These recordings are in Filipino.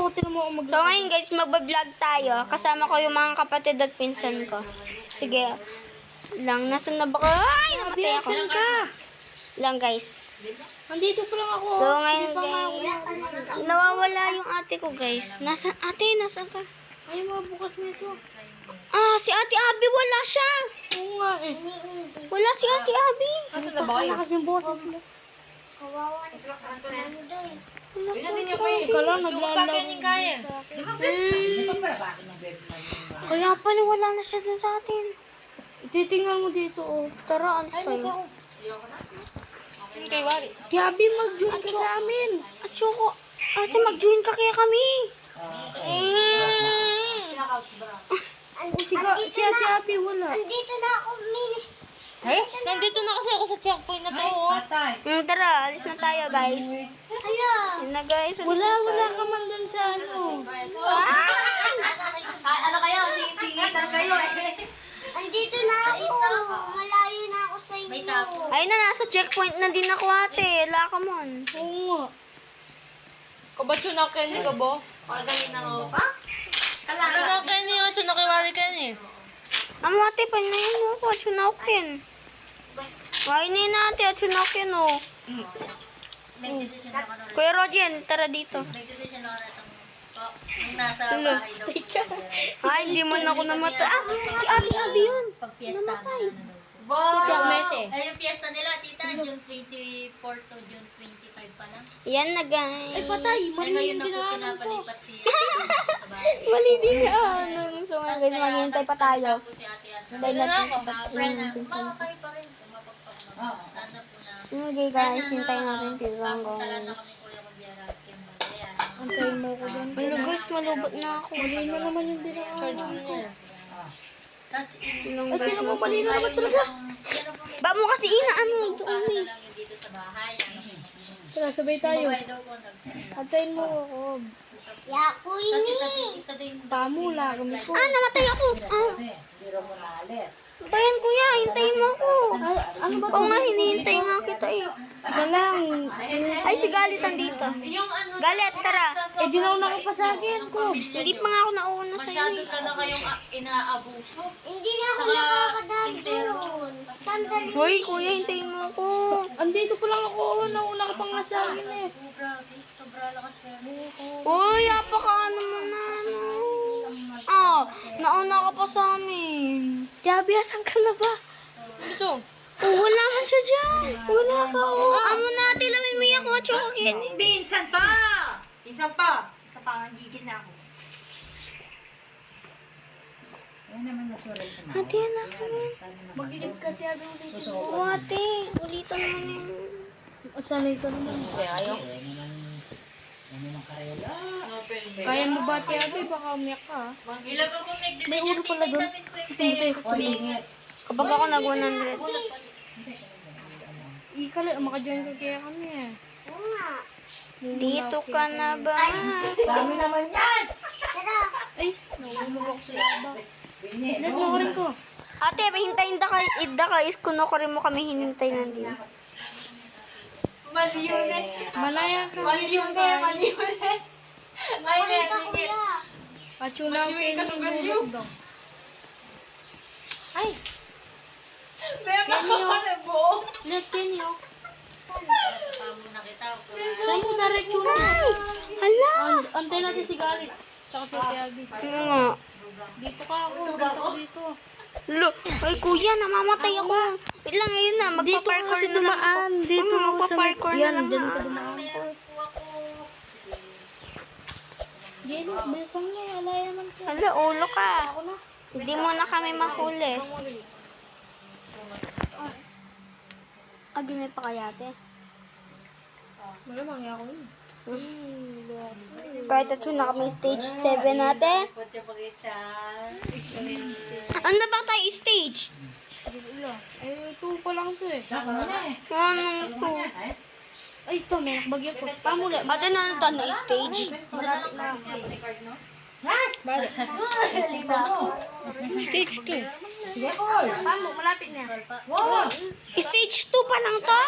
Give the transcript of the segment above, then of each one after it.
mo, tinan mo ako mag- So ngayon guys, magbablog tayo. Kasama ko yung mga kapatid at pinsan ko. Sige. Lang, nasan na ba ko? Ay, namatay ako. Saan ka? Lang guys. Nandito pa lang ako. So ngayon Hindi pa nga ako guys, nakakalimutan. nawawala yung ate ko guys. Nasaan? Ate, nasaan ka? Ay, mabukas nito. Ah, si ate Abby wala siya. Oo nga eh. Wala si ate Abby. Nasaan na ba kayo? Malakas yung boses mo. Wala si Hindi ate niya pa eh. Ikaw lang, Chupa naglalaro. ka yung kaya. Di ba, Kaya pala wala na siya dun sa atin. Titingnan mo dito, oh. Tara, alis tayo. Hindi kay Wari. Gabi, mag-join ka sa amin. At ko, ate mag-join ka kaya kami. Si Ate Abby, wala. Eh? Nandito na kasi ako sa checkpoint na to. Oh. Tara, alis na tayo guys. Yun na guys. alis Wala na tayo. ka man dun sa ano. Ano kayo? Singitan kayo eh. Andito na ako. Malayo na ako sa inyo. Ayun na, nasa checkpoint na din ako ate. Wala ka mon. Oo nga. Kabatso na Kenny ka bo? Pagaling na ako pa? Ano na Kenny? Ano na kay Wari Kenny? Amo ate, panayin mo ako. Atsunakin. Kainin natin, atsunakin o. Kuya Rogen, tara dito. Nasa bahay daw. Ay, hindi man ako namatay. Ah, si Ate Abby yun. Pag fiesta Namatay. na ano daw. Wow! Ay, yung fiesta nila, tita, June 24 to June 25 pa lang. Yan na guys. Ay, patay. Kaya Mali ngayon yung na po dinaanan ko. pinapalipat si Ate sa bahay. Mali din ka. So nga guys, maghihintay pa tayo. Tapos si Ate Ate. Hintay natin. Friend na, makakay pa rin. Mapagpapag. Sana po na. Okay guys, hintayin natin si Rango. Papuntalan na kami Kuya Kubyara. Kaya, Antayin mo ko dun. Ano guys, malubot na ako. Mali na naman yung dinaanan ko. tapos Anong Ay, guys, tinan mo, mali na naman talaga. ba mo kasi inaano Pupuntahan doon na eh. lang yung dito sa bahay. Tara, sabay tayo. Babae daw po nagsimula. Antayin mo ako. Yaku Kasi ini. ito din Tamo lang. Gamit ko. Ah, namatay ako. Ah. Bayan kuya, hintayin mo ako. Ano ba Oo nga, hinihintay nga kita eh. Ika lang. Ay, si Galit andito. yung ano Galit, tara. Eh, di na ako nakapasagin ko. Hindi pa nga ako nauna sa'yo masyado eh. ka na kayong inaabuso. Hindi na ako Saka, nakakadaan doon. Sandali. Hoy, kuya, hintayin mo ako. Andito pa lang ako. Nauna ka pang nasagin eh. Sobra lakas kaya mo. Uy, apaka mo na. Ah, nauna ka pa sa amin. Gabi, asan ka na ba? Ito. Oh, wala man siya dyan. Wala ka, oh. Amo na, tilawin mo yung kotse ko, Kenny. Pinsan pa! Isa pa! Isa pa ang gigil na ako. Ate, anak mo. Mag-ilip ka, Tiago. Oo, ate. Ulitan naman yun. Sanay ka naman. Ayaw. Kaya mo ba, Tiago? Baka umiyak ka. Ilan ba kung May ulo pala doon. Kapag ako nag-100. Ika lang, maka-join ka kaya kami eh. Oo nga. Dito ka na ba? Dami naman yan! Tara. Ay, nahulog ako sa iba. Let mo ko rin ko. Ate, hintayin da ka. Idda ka. Iskuno ko rin mo kami hinintay na din. Mali yun eh. Malaya ka. Mali yun eh. Mali yun eh. Ay, Ano ba sige. kuya? Patsuna ang pinulog daw. Ay, Beba ka pa na buo. let Kenyo. na kita. Saan mo diretso na? Hala. Antay natin si Galit. Tsaka si Abby. Ano nga? Dito ka ako. Dito ako dito. Lo, ay kuya, namamatay ako. Wait lang, ngayon na. Magpa-parkour na lang ako. Dito Mama, magpa-parkour na lang. Diyan ka ha? dumaan ko. Diyan, bilisan mo. Alaya man siya. Hala, ulo ka. Ako na. Hindi mo na kami mahuli. Agi, may pa kaya, ate? Malamang ako yun. Kahit at na kami stage 7 natin. Pwede pag-itchan. Ano na ba tayo stage? Wala. Eh, ito pa lang to eh. Ano to? Ay, ito, may nakbagyan ko. Pamula. Ate na lang tayo na stage. Malapit na ako. Balik. Stage 2. Pamo, malapit na. Wow! Stage 2 pa lang to?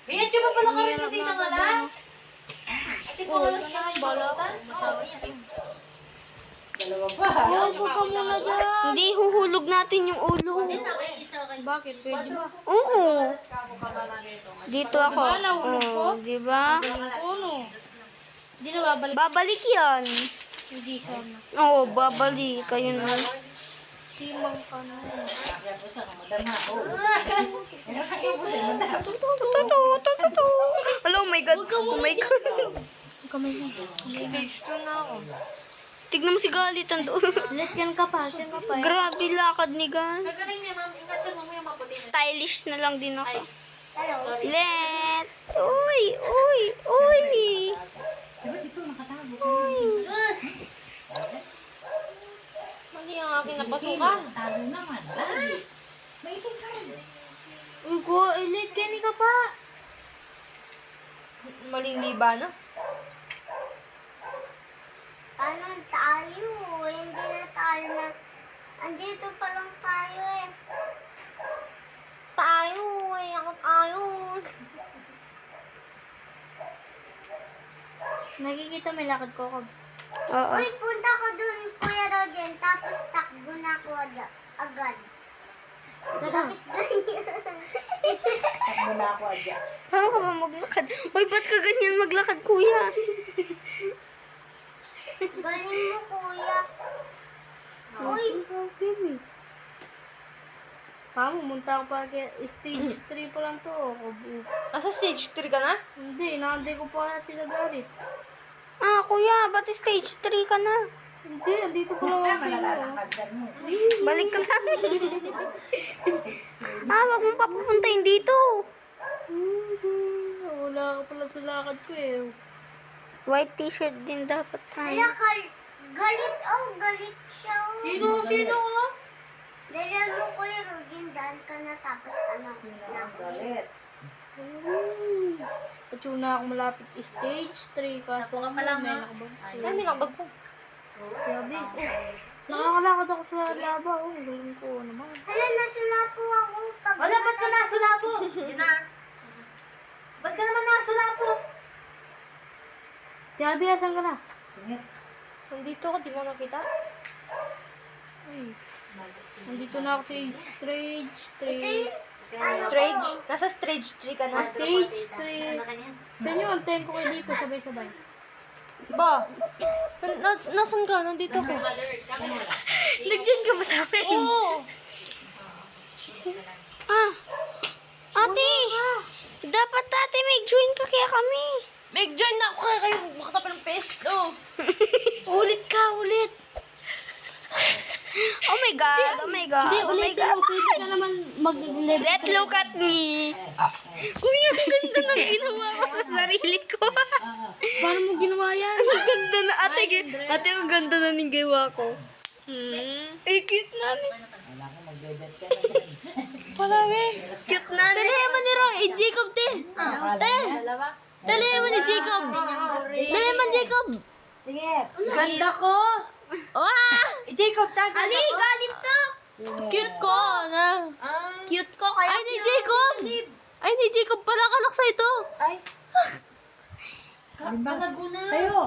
Eh, di ba pala kami kasi ng alas? Di pa wala sa balatan. Dalawa pa. Huwag ka muna dyan. Hindi, huhulog natin yung ulo. Bakit? Pwede ba? Oo. Dito ako. Oh, di ba? Ano? Hindi na babalik. Babalik yan. Hindi sana. Oo, babalik. Kayo na. Simang ka na. Kaya po siya, madama ako. Kaya po siya, madama. Hello, oh my God. Oh my God. Stage 2 na ako. Tignan mo si Galit. Let's ka pa. Grabe lakad ni Gan. Gagaling niya, ma'am. Ingat siya, mamaya maputi. Stylish na lang din ako. Hello. Let. Uy, uy, uy. Diba dito nakatago? Mali ang aking napasukan. Tago naman. Lagi. May ikaw. Ugo, ulit ka pa. Maling liba na. Ano tayo? Hindi na tayo na. Andito pa lang tayo eh. Tayo. Ay, ako tayo. Nakikita may lakad ko. Oo. Uy, punta ko dun, Kuya Rogen. Tapos takbo na ako agad. Bakit ganyan? Takbo na ako agad. Paano ka ba maglakad? Uy, ba't ka ganyan maglakad, kuya? Galing mo, Kuya. Uy, Pumunta ako pa kaya stage 3 pa lang to. Nasa stage 3 ka na? Hindi, naantay ko pa sila Galit. Ah, kuya, ba't stage 3 ka na? Hindi, andito pa lang ako kayo. Malalakad mo. Balik ka sa amin. Wag mong papupuntahin dito. Wala ka pala sa lakad ko eh. White t-shirt din dapat tayo. galit. Oh, galit siya. Oh. Sino ka? Dahil mo, Kuya Rogen, daan ka na tapos ano. Galit. Patsuna ako malapit stage 3 ka. Sapo ka pa lang, ha? Ay, may nakabag ko. Sabi, nakakalakad ako sa laba. Oh, galing ko naman. Hala, nasulapo ako. Wala, ba't ka nasulabo? Yun na. Ba't ka naman nasulabo? Sabi, asan ka na? Singit. Nandito ako, di mo nakita? Ay. Nandito na ako sa stage 3. Nasa stage 3 ka na? Stage 3. Sa inyo, antayin ko kayo dito, sabay-sabay. Ba? Nasaan ka? Nandito ako. Nag-join ka ba sa amin? Oo! Ate! Dapat ate may join ka kaya kami. Mag-join na ako kaya kayo makita pa ng pesto. Ulit ka, ulit. Oh my God, oh my God, oh my God. Pwede ka naman mag-live. Let's look at me. Kuya, ang ganda ng ginawa ko sa sarili ko. Paano mo ginawa yan? Ang ganda na, ate, ang ganda na ng gawa ko. Eh, cute na ni. Wala ko magdedet ka na dyan. Palami. Cute na ni. Dalayaman ni Jacob, te. Dalayaman ni Jacob. Dalayaman Jacob. Singit. Ganda ko. Wow! Jacob, taga. Ali, galit to. Cute ko, na. Cute ko, kaya Ay, ni Jacob. Ay, ni Jacob pala kalaksa ito. Tayo.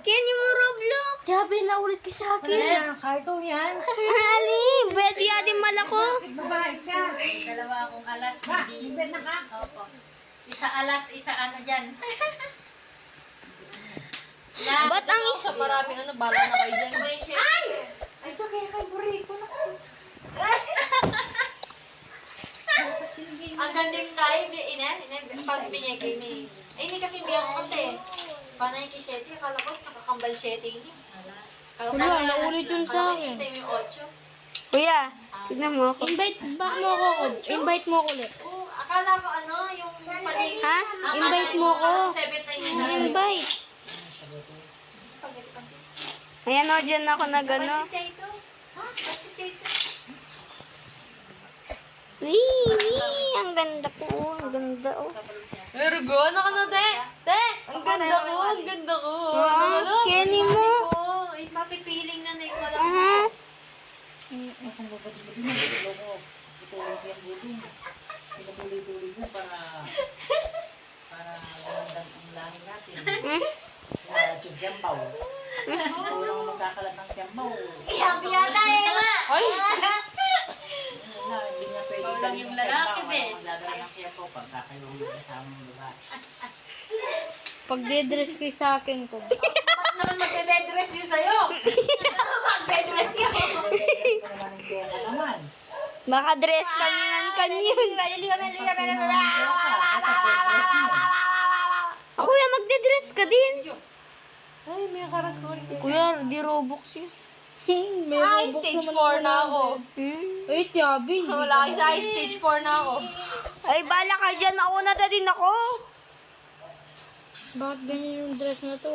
Kenny mo Roblox. Sabi na ulit ka sa akin. Kaya, cartoon yan. Ali, pwede yatin malako. Babae ka. Dalawa akong alas, Ba, hindi. ibet na ka. Opo. Isa alas, isa ano dyan. Ba't ang isa maraming ano, bala na kayo dyan. Ay, tsaka yung kay Burrito. Ang ganding tayo, pag pinigay ni. Ay, hindi kasi biyang konti. Panay ki Shetty, akala ko, tsaka kambal Shetty ni. Wala, naulit yun sa akin. Hintay mo yung 8. Kuya, tignan mo ako. Invite back mo ako. Invite mo ako ulit. Oo, akala ko ano, yung panay. Ha? Invite mo ako. 7 Invite. Ayan o, dyan ako na gano. Si Chaito. Ha? Si Chaito. Wee, ang ganda ko. Ang ganda oh. Ergo, ano ka na, te? Te, ang ganda ko, ang ganda ko. Kenny mo. Oo, ay mapipiling na yung wala. Kung babalik mo, ito mo. Itulog yung budong. Pinabuli-tuloy mo para gumandang ang lahi natin. kiyambaw. Kulang magkakalat ng kiyambaw. Sabi yata eh nga. Ay! Wala, hindi niya pwede Ikaw lang dalhin yung ng lalaki, kiyambaw. Ben. Ano magdadala ng kiyambaw pagka kayo yung kasamang babae. Pag dress kayo sa akin ko. Ba't naman magbe-bedress yun sa'yo? Mag-bedress ka mo. Ito naman ang kiyambaw naman. Baka dress kami ng kanyon. Ako kuya, magde-dress ka din. Ay, may karas ko. Kuya, di Robux yun. May Ay, Robux stage naman 4 na ako. Ay, tiyabi. Wala kayo sa akin, stage 4 na ako. Ay, bala ka dyan. Mauna na din ako. Bakit ganyan yung dress na to?